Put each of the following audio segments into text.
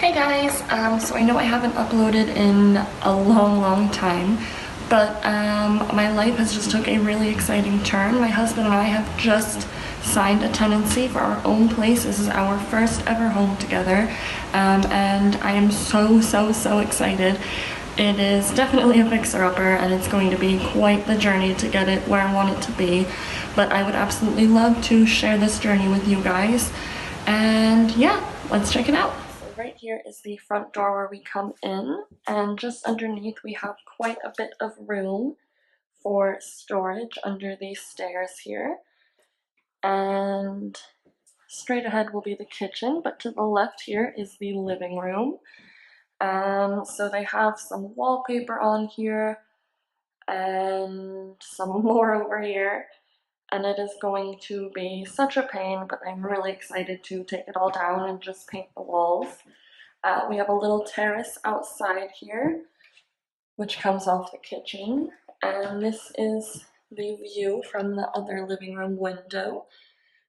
Hi guys, so I know I haven't uploaded in a long time, but my life has just took a really exciting turn. My husband and I have just signed a tenancy for our own place. This is our first ever home together, and I am so excited. It is definitely a fixer-upper, and it's going to be quite the journey to get it where I want it to be, but I would absolutely love to share this journey with you guys, and yeah, let's check it out. Right here is the front door where we come in, and just underneath we have quite a bit of room for storage under these stairs here. And straight ahead will be the kitchen, but to the left here is the living room. So they have some wallpaper on here and some more over here, and it is going to be such a pain, but I'm really excited to take it all down and just paint the walls. We have a little terrace outside here, which comes off the kitchen, and this is the view from the other living room window.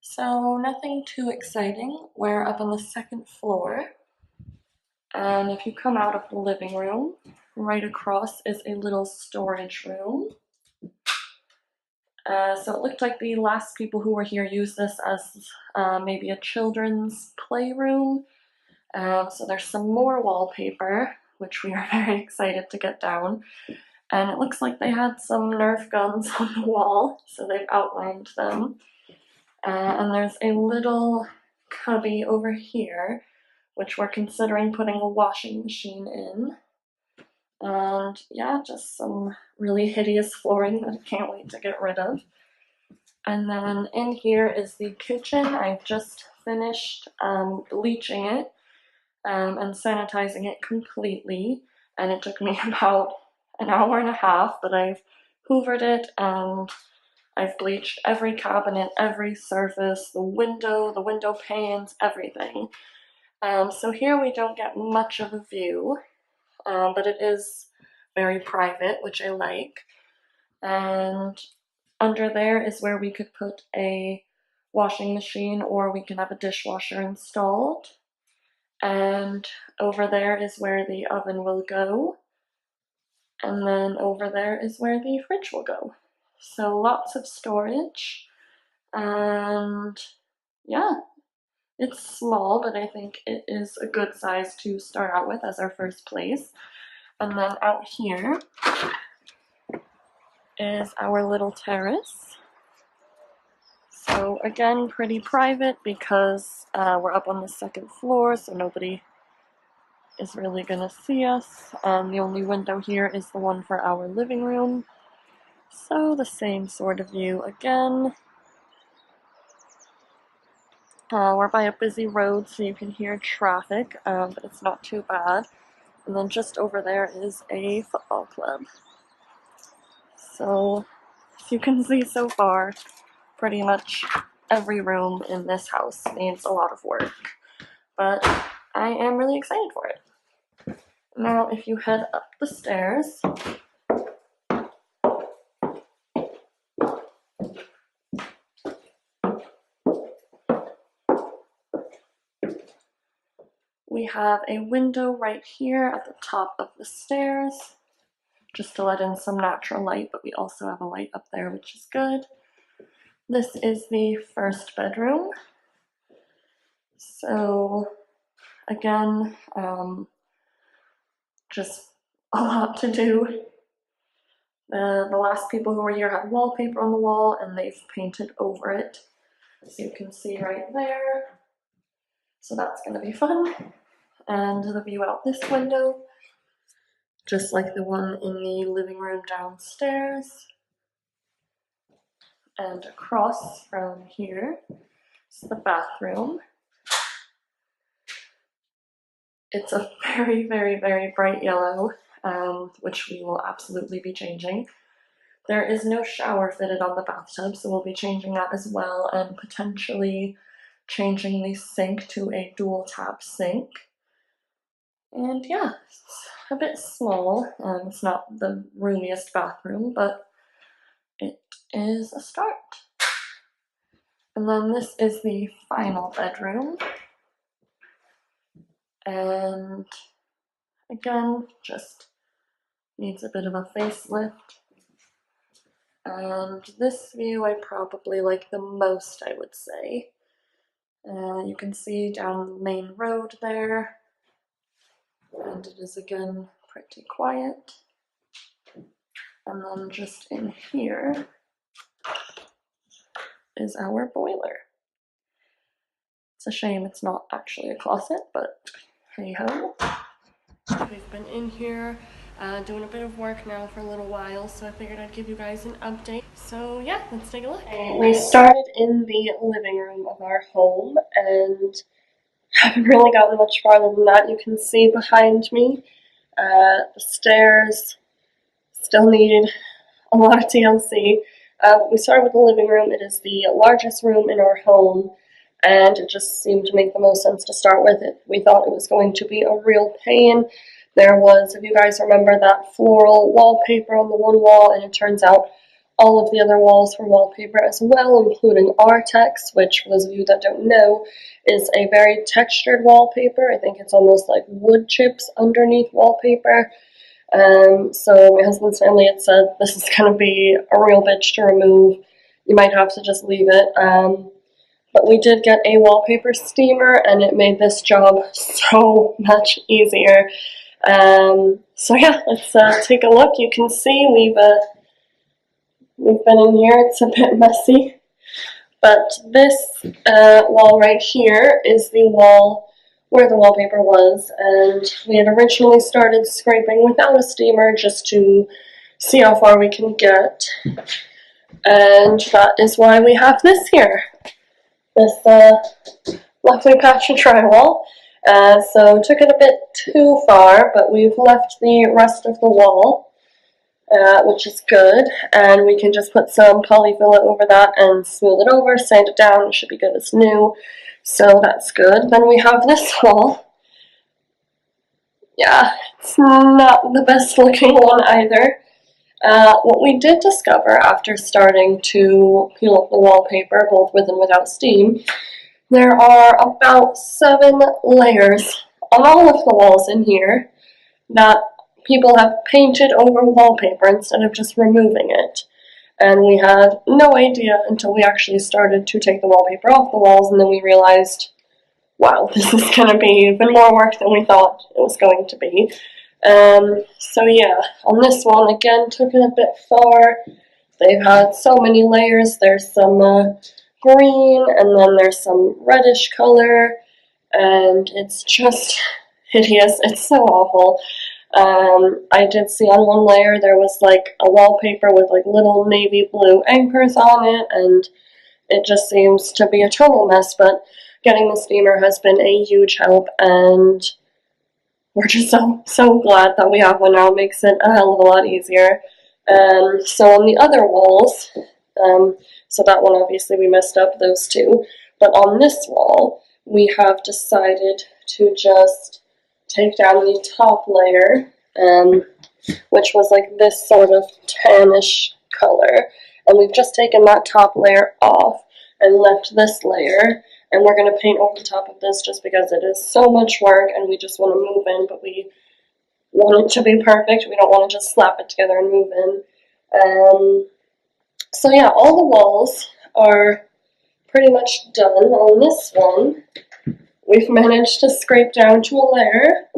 So nothing too exciting. We're up on the second floor, and if you come out of the living room, right across is a little storage room. So it looked like the last people who were here used this as maybe a children's playroom. So there's some more wallpaper, which we are very excited to get down. And it looks like they had some Nerf guns on the wall, so they've outlined them. And there's a little cubby over here, which we're considering putting a washing machine in. And yeah, just some really hideous flooring that I can't wait to get rid of. And then in here is the kitchen. I've just finished bleaching it and sanitizing it completely, and it took me about an hour and a half, but I've hoovered it and I've bleached every cabinet, every surface, the window panes, everything. So here we don't get much of a view, but it is very private, which I like. And under there is where we could put a washing machine, or we can have a dishwasher installed. And over there is where the oven will go. And then over there is where the fridge will go. So lots of storage. And yeah, it's small, but I think it is a good size to start out with as our first place. And then out here is our little terrace. So again, pretty private because we're up on the second floor, so nobody is really gonna see us. The only window here is the one for our living room. So the same sort of view again. We're by a busy road, so you can hear traffic, but it's not too bad. And then just over there is a football club. So, as you can see so far, pretty much every room in this house needs a lot of work. But I am really excited for it. Now, if you head up the stairs, we have a window right here at the top of the stairs, just to let in some natural light, but we also have a light up there, which is good. This is the first bedroom. So, again, just a lot to do. The last people who were here had wallpaper on the wall, and they've painted over it, so you can see right there. So that's going to be fun. And the view out this window, just like the one in the living room downstairs. And across from here is the bathroom. It's a very bright yellow, which we will absolutely be changing. There is no shower fitted on the bathtub, so we'll be changing that as well, and potentially changing the sink to a dual tap sink. And yeah, it's a bit small. It's not the roomiest bathroom, but it is a start. And then this is the final bedroom. and again, just needs a bit of a facelift. And this view I probably like the most, I would say. You can see down the main road there, and it is again pretty quiet. And then just in here is our boiler. It's a shame it's not actually a closet, but hey ho. We've been in here doing a bit of work now for a little while, so I figured I'd give you guys an update. So yeah, let's take a look. We started in the living room of our home and haven't really gotten much farther than that. You can see behind me the stairs still need a lot of TLC. We started with the living room. It is the largest room in our home, and it just seemed to make the most sense to start with it. We thought it was going to be a real pain. There was, if you guys remember, that floral wallpaper on the one wall, and it turns out all of the other walls were wallpaper as well, including our text, which, for those of you that don't know, is a very textured wallpaper. I think it's almost like wood chips underneath wallpaper. So my husband's family had said this is going to be a real bitch to remove. You might have to just leave it. But we did get a wallpaper steamer, and it made this job so much easier. So yeah, let's take a look. You can see we've been in here. It's a bit messy, but this wall right here is the wall where the wallpaper was, and we had originally started scraping without a steamer just to see how far we can get, and that is why we have this here, this lovely patch of drywall. So took it a bit too far, but we've left the rest of the wall, which is good, and we can just put some polyfilla over that and smooth it over, sand it down. It should be good as new. So that's good. Then we have this wall. Yeah, it's not the best looking one either. What we did discover after starting to peel up the wallpaper, both with and without steam, there are about 7 layers on all of the walls in here that people have painted over wallpaper instead of just removing it. And we had no idea until we actually started to take the wallpaper off the walls, and then we realized, wow, this is going to be even more work than we thought it was going to be. So yeah, on this one, again, took it a bit far. They've had so many layers. There's some green, and then there's some reddish color, and it's just hideous. It's so awful. I did see on one layer there was like a wallpaper with like little navy blue anchors on it, and it just seems to be a total mess, but getting the steamer has been a huge help, and we're just so glad that we have one now. It makes it a hell of a lot easier. So on the other walls, so that one obviously we messed up, those two, but on this wall we have decided to just take down the top layer, which was like this sort of tannish color, and we've just taken that top layer off and left this layer, and we're going to paint over the top of this just because it is so much work and we just want to move in, but we want it to be perfect. We don't want to just slap it together and move in. So yeah, all the walls are pretty much done. On this one, we've managed to scrape down to a layer.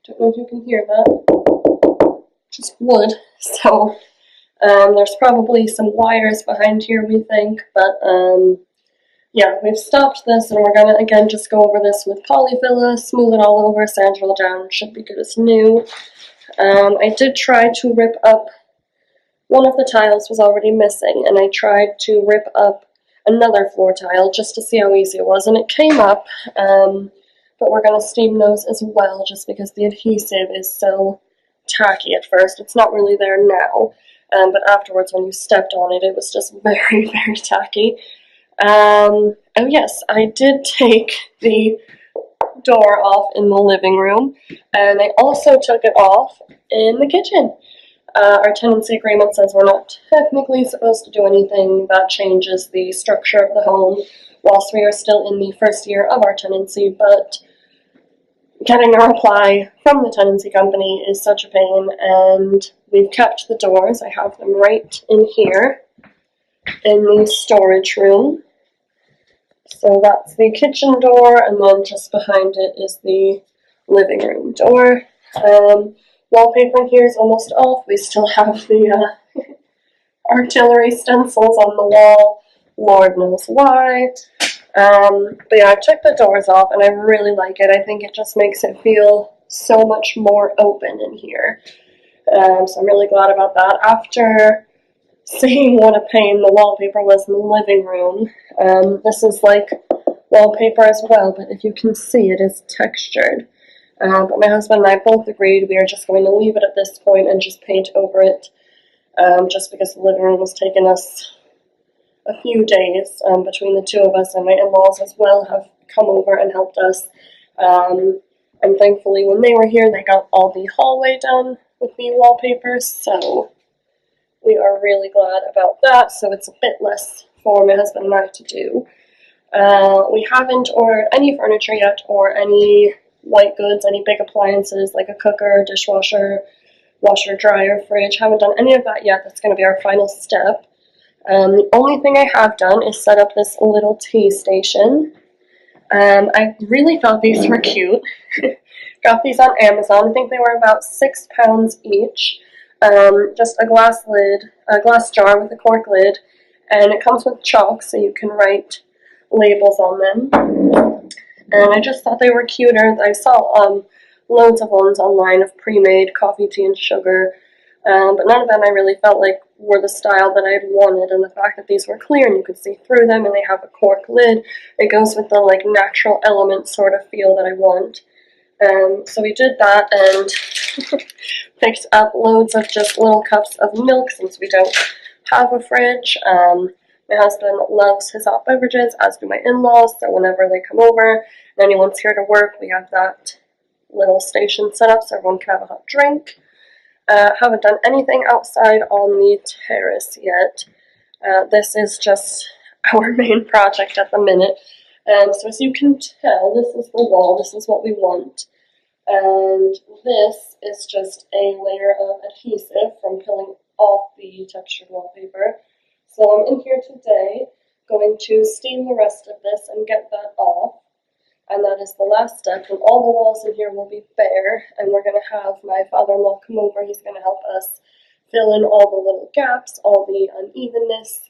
Don't know if you can hear that. Just wood. So there's probably some wires behind here, we think, but yeah, we've stopped this, and we're gonna again just go over this with polyfilla, smooth it all over, sand it all down. Should be good as new. I did try to rip up, one of the tiles was already missing, and I tried to rip up another floor tile just to see how easy it was, and it came up, but we're going to steam those as well just because the adhesive is so tacky at first. It's not really there now, but afterwards when you stepped on it, it was just very, very tacky. Oh yes, I did take the door off in the living room, and I also took it off in the kitchen. Our tenancy agreement says we're not technically supposed to do anything that changes the structure of the home whilst we are still in the first year of our tenancy, but getting a reply from the tenancy company is such a pain, and we've kept the doors. I have them right in here in the storage room. So that's the kitchen door, and then just behind it is the living room door. Wallpaper in here is almost off. We still have the artillery stencils on the wall. Lord knows why. But yeah, I've took the doors off, and I really like it. I think it just makes it feel so much more open in here. So I'm really glad about that. After seeing what a pain the wallpaper was in the living room, this is like wallpaper as well, but if you can see, it is textured. But my husband and I both agreed we are just going to leave it at this point and just paint over it, just because the living room was taking us a few days between the two of us, and my in-laws as well have come over and helped us. And thankfully when they were here, they got all the hallway done with the wallpaper, so we are really glad about that. So it's a bit less for my husband and I to do. We haven't ordered any furniture yet, or any white goods, any big appliances like a cooker, dishwasher, washer, dryer, fridge. Haven't done any of that yet. That's going to be our final step. The only thing I have done is set up this little tea station. I really thought these were cute. Got these on Amazon. I think they were about £6 each. Just a glass jar with a cork lid, and it comes with chalk so you can write labels on them. And I just thought they were cuter. I saw loads of ones online of pre-made coffee, tea, and sugar, but none of them I really felt like were the style that I had wanted. And the fact that these were clear and you could see through them, and they have a cork lid, it goes with the like natural element sort of feel that I want. So we did that and picked up loads of just little cups of milk since we don't have a fridge. My husband loves his hot beverages, as do my in-laws, so whenever they come over and anyone's here to work, we have that little station set up so everyone can have a hot drink. Haven't done anything outside on the terrace yet. This is just our main project at the minute. So as you can tell, this is the wall, this is what we want. And this is just a layer of adhesive from peeling off the textured wallpaper. So I'm in here today going to steam the rest of this and get that off. And that is the last step, and all the walls in here will be bare, and we're going to have my father-in-law come over. He's going to help us fill in all the little gaps, all the unevenness,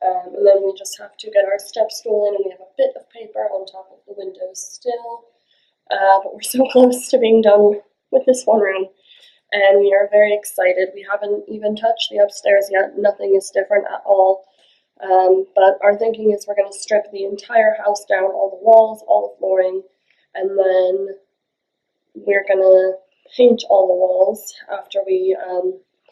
and then we just have to get our step stool in, and we have a bit of paper on top of the windows still. But we're so close to being done with this one room, and we are very excited. We haven't even touched the upstairs yet. Nothing is different at all. But our thinking is we're going to strip the entire house down, all the walls, all the flooring, and then we're going to paint all the walls after we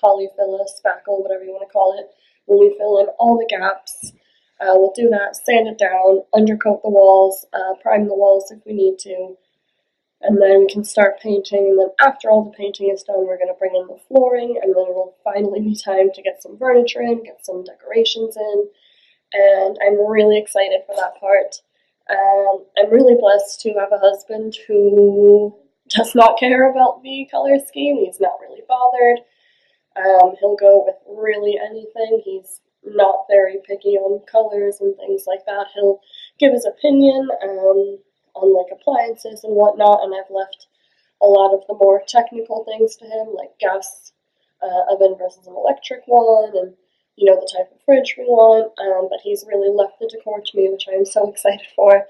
polyfill, spackle, whatever you want to call it. When we fill in all the gaps, we'll do that, sand it down, undercoat the walls, prime the walls if we need to, and then we can start painting. And then after all the painting is done, we're going to bring in the flooring, and then it'll finally be time to get some furniture in, get some decorations in, and I'm really excited for that part. I'm really blessed to have a husband who does not care about the color scheme. He's not really bothered. He'll go with really anything. He's not very picky on colors and things like that. He'll give his opinion on like appliances and whatnot, and I've left a lot of the more technical things to him, like gas oven versus an electric one, and you know, the type of fridge we want, but he's really left the decor to me, which I'm so excited for,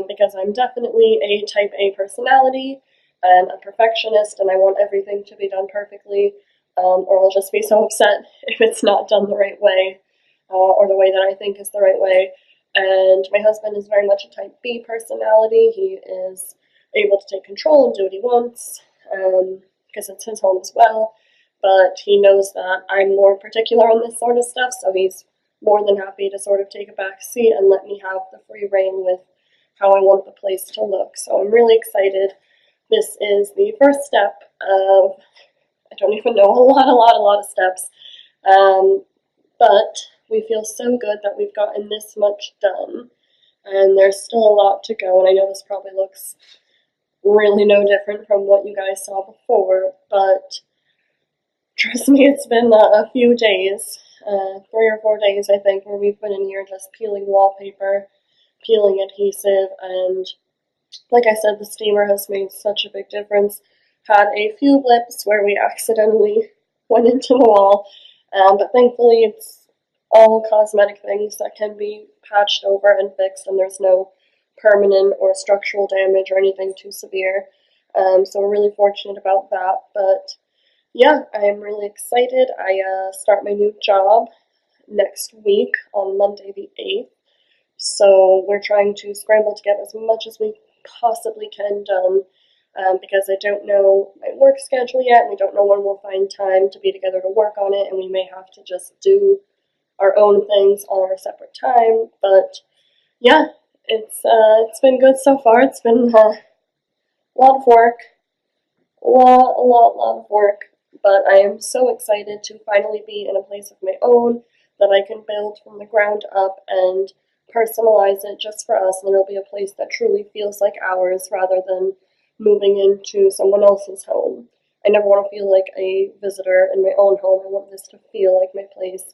because I'm definitely a type A personality and a perfectionist, and I want everything to be done perfectly, or I'll just be so upset if it's not done the right way, or the way that I think is the right way. And my husband is very much a type B personality. He is able to take control and do what he wants, because it's his home as well. But he knows that I'm more particular on this sort of stuff, so he's more than happy to sort of take a back seat and let me have the free reign with how I want the place to look. So I'm really excited. This is the first step of, I don't even know, a lot of steps. But we feel so good that we've gotten this much done, and there's still a lot to go, and I know this probably looks really no different from what you guys saw before, but trust me, it's been a few days, 3 or 4 days I think, where we've been in here just peeling wallpaper, peeling adhesive, and like I said, the steamer has made such a big difference. Had a few blips where we accidentally went into the wall, but thankfully it's all cosmetic things that can be patched over and fixed, and there's no permanent or structural damage or anything too severe. So we're really fortunate about that. But yeah, I am really excited. I start my new job next week on Monday the 8th. So we're trying to scramble to get as much as we possibly can done, because I don't know my work schedule yet, and we don't know when we'll find time to be together to work on it, and we may have to just do our own things on our separate time. But yeah, it's been good so far. It's been a lot of work, a lot of work, but I am so excited to finally be in a place of my own that I can build from the ground up and personalize it just for us, and it'll be a place that truly feels like ours rather than moving into someone else's home. I never want to feel like a visitor in my own home. I want this to feel like my place.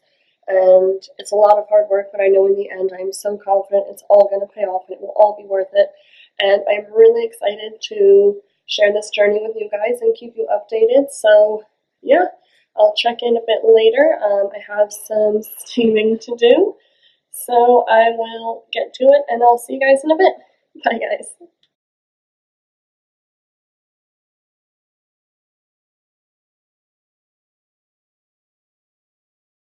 And it's a lot of hard work, but I know in the end I'm so confident it's all going to pay off and it will all be worth it. And I'm really excited to share this journey with you guys and keep you updated. So, yeah, I'll check in a bit later. I have some steaming to do. So I will get to it and I'll see you guys in a bit. Bye, guys.